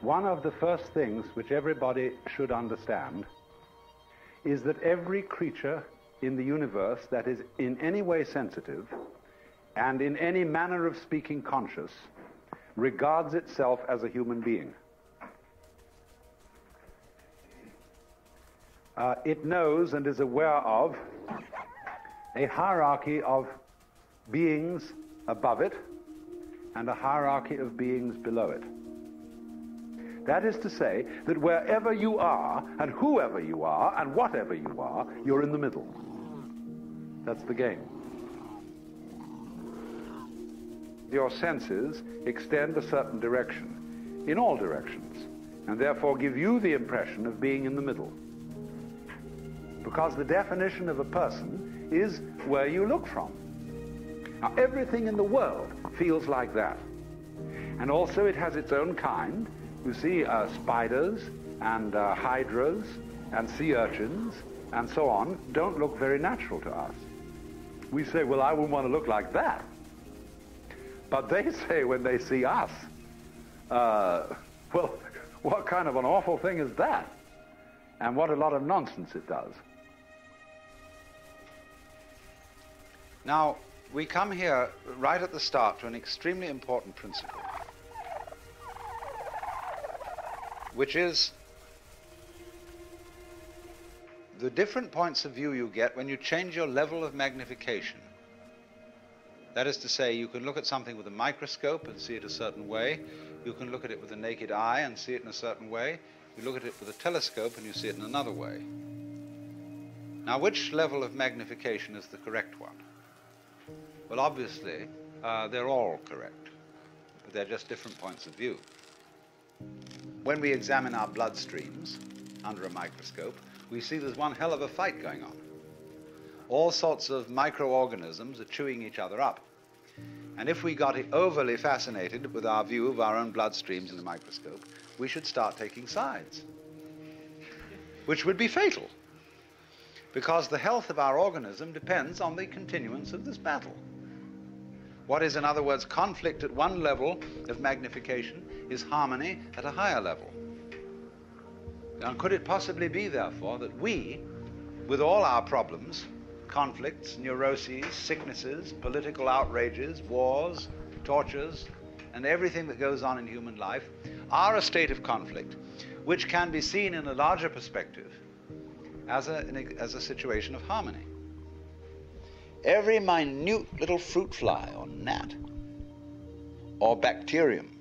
One of the first things which everybody should understand is that every creature in the universe that is in any way sensitive and in any manner of speaking conscious regards itself as a human being. It knows and is aware of a hierarchy of beings above it and a hierarchy of beings below it. That is to say that wherever you are and whoever you are and whatever you are, you're in the middle. That's the game. Your senses extend a certain direction, in all directions, and therefore give you the impression of being in the middle. Because the definition of a person is where you look from. Now, everything in the world feels like that. And also it has its own kind. You see spiders and hydras and sea urchins and so on don't look very natural to us. We say, well, I wouldn't want to look like that. But they say when they see us, well, what kind of an awful thing is that? And what a lot of nonsense it does. Now, we come here right at the start to an extremely important principle, which is the different points of view you get when you change your level of magnification. That is to say, you can look at something with a microscope and see it a certain way. You can look at it with the naked eye and see it in a certain way. You look at it with a telescope and you see it in another way. Now, which level of magnification is the correct one? Well, obviously, they're all correct, but they're just different points of view. When we examine our blood streams under a microscope, we see there's one hell of a fight going on. All sorts of microorganisms are chewing each other up. And if we got overly fascinated with our view of our own blood streams in the microscope, we should start taking sides, which would be fatal, because the health of our organism depends on the continuance of this battle. What is, in other words, conflict at one level of magnification is harmony at a higher level. And could it possibly be, therefore, that we, with all our problems, conflicts, neuroses, sicknesses, political outrages, wars, tortures, and everything that goes on in human life, are a state of conflict which can be seen in a larger perspective as a situation of harmony? Every minute little fruit fly or gnat or bacterium,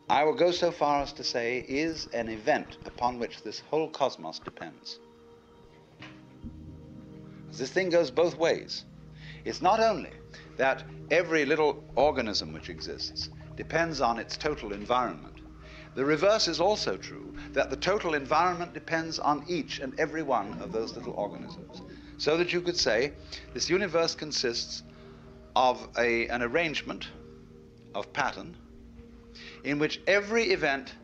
I will go so far as to say, is an event upon which this whole cosmos depends. This thing goes both ways. It's not only that every little organism which exists depends on its total environment. The reverse is also true, that the total environment depends on each and every one of those little organisms. So that you could say this universe consists of an arrangement of pattern in which every event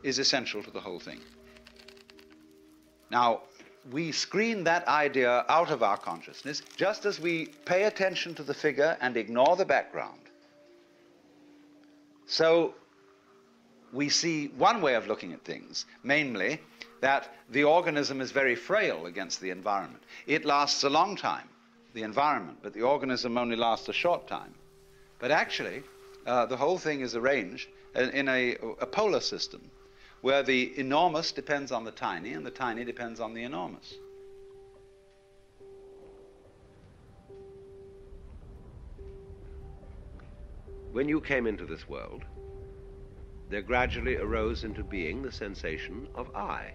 is essential to the whole thing. Now, we screen that idea out of our consciousness just as we pay attention to the figure and ignore the background. So we see one way of looking at things, namely that the organism is very frail against the environment. It lasts a long time, the environment, but the organism only lasts a short time. But actually, the whole thing is arranged in a polar system, where the enormous depends on the tiny and the tiny depends on the enormous. When you came into this world, there gradually arose into being the sensation of I.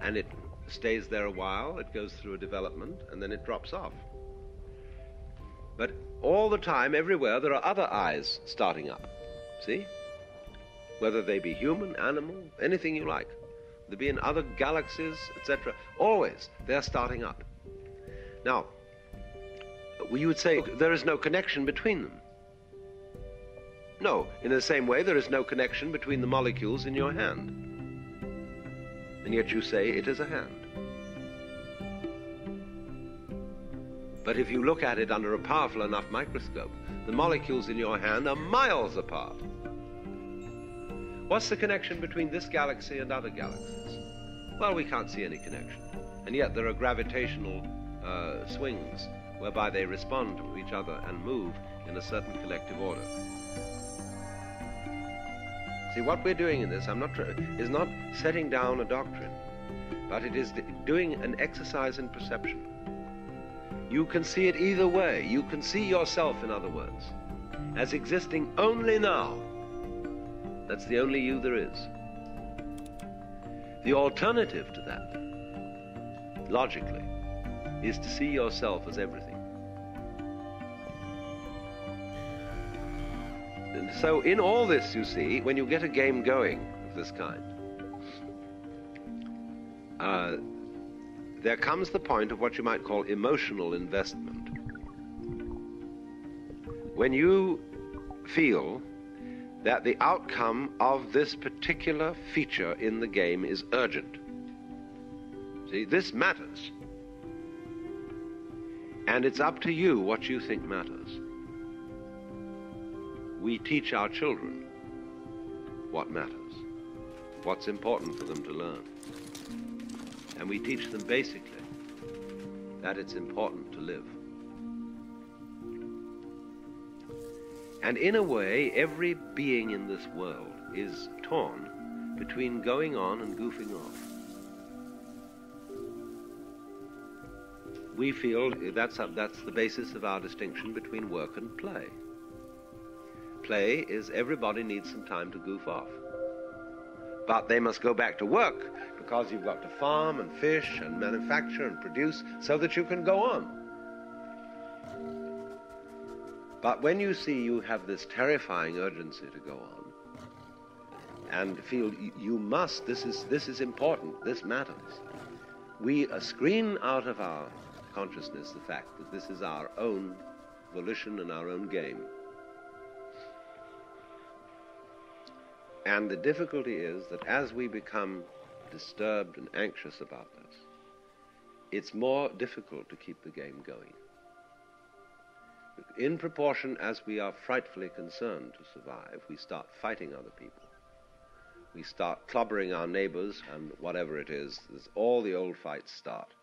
And it stays there a while, it goes through a development, and then it drops off. But all the time, everywhere, there are other I's starting up. See? Whether they be human, animal, anything you like. They be in other galaxies, etc. Always, they're starting up. Now, you would say there is no connection between them. No, in the same way, there is no connection between the molecules in your hand. And yet you say it is a hand. But if you look at it under a powerful enough microscope, the molecules in your hand are miles apart. What's the connection between this galaxy and other galaxies? Well, we can't see any connection. And yet there are gravitational swings whereby they respond to each other and move in a certain collective order. See, what we're doing in this is not setting down a doctrine, but it is doing an exercise in perception. You can see it either way. You can see yourself, in other words, as existing only now. That's the only you there is. The alternative to that, logically, is to see yourself as everything. And so in all this, you see, when you get a game going of this kind, there comes the point of what you might call emotional investment. When you feel that the outcome of this particular feature in the game is urgent. See, this matters. And it's up to you what you think matters. We teach our children what matters, what's important for them to learn. And we teach them basically that it's important to live. And in a way, every being in this world is torn between going on and goofing off. We feel that's the basis of our distinction between work and play. Play is everybody needs some time to goof off. But they must go back to work because you've got to farm and fish and manufacture and produce so that you can go on. But when you see you have this terrifying urgency to go on and feel you must, this is important, this matters, we screen out of our consciousness the fact that this is our own volition and our own game. And the difficulty is that as we become disturbed and anxious about this, it's more difficult to keep the game going. In proportion as we are frightfully concerned to survive, we start fighting other people. We start clobbering our neighbors and whatever it is, all the old fights start.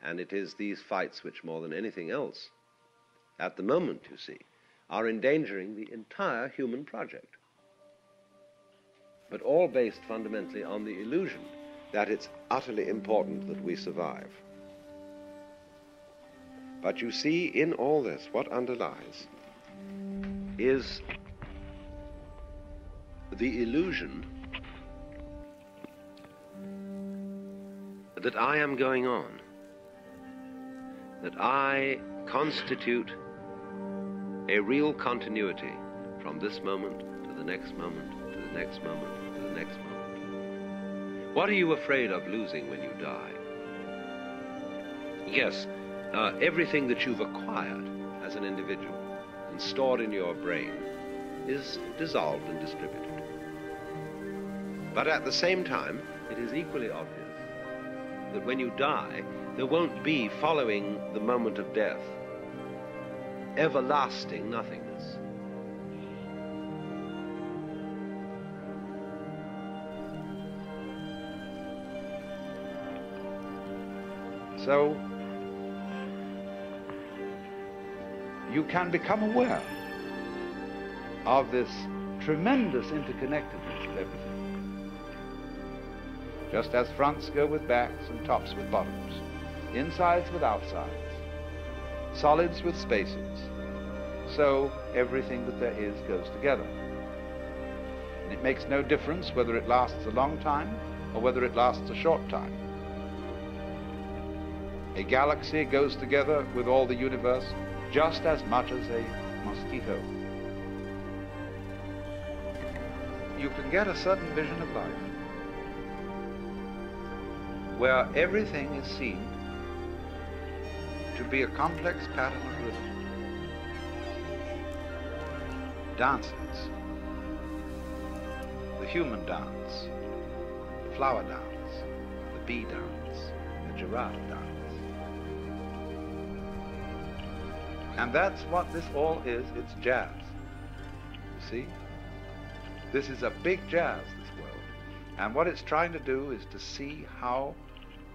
And it is these fights which, more than anything else, at the moment, you see, are endangering the entire human project. But all based fundamentally on the illusion that it's utterly important that we survive. But you see, in all this, what underlies is the illusion that I am going on, that I constitute a real continuity from this moment to the next moment, to the next moment, to the next moment. What are you afraid of losing when you die? Yes, everything that you've acquired as an individual and stored in your brain is dissolved and distributed. But at the same time, it is equally obvious that when you die, there won't be, following the moment of death, everlasting nothingness. So, you can become aware of this tremendous interconnectedness of everything. Just as fronts go with backs and tops with bottoms, insides with outsides, solids with spaces, so everything that there is goes together. And it makes no difference whether it lasts a long time or whether it lasts a short time. A galaxy goes together with all the universe just as much as a mosquito. You can get a certain vision of life where everything is seen to be a complex pattern of rhythm. Dances, the human dance, the flower dance, the bee dance, the giraffe dance. And that's what this all is. It's jazz. You see? This is a big jazz, this world. And what it's trying to do is to see how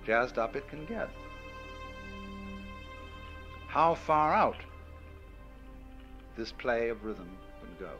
jazzed up it can get. How far out this play of rhythm can go.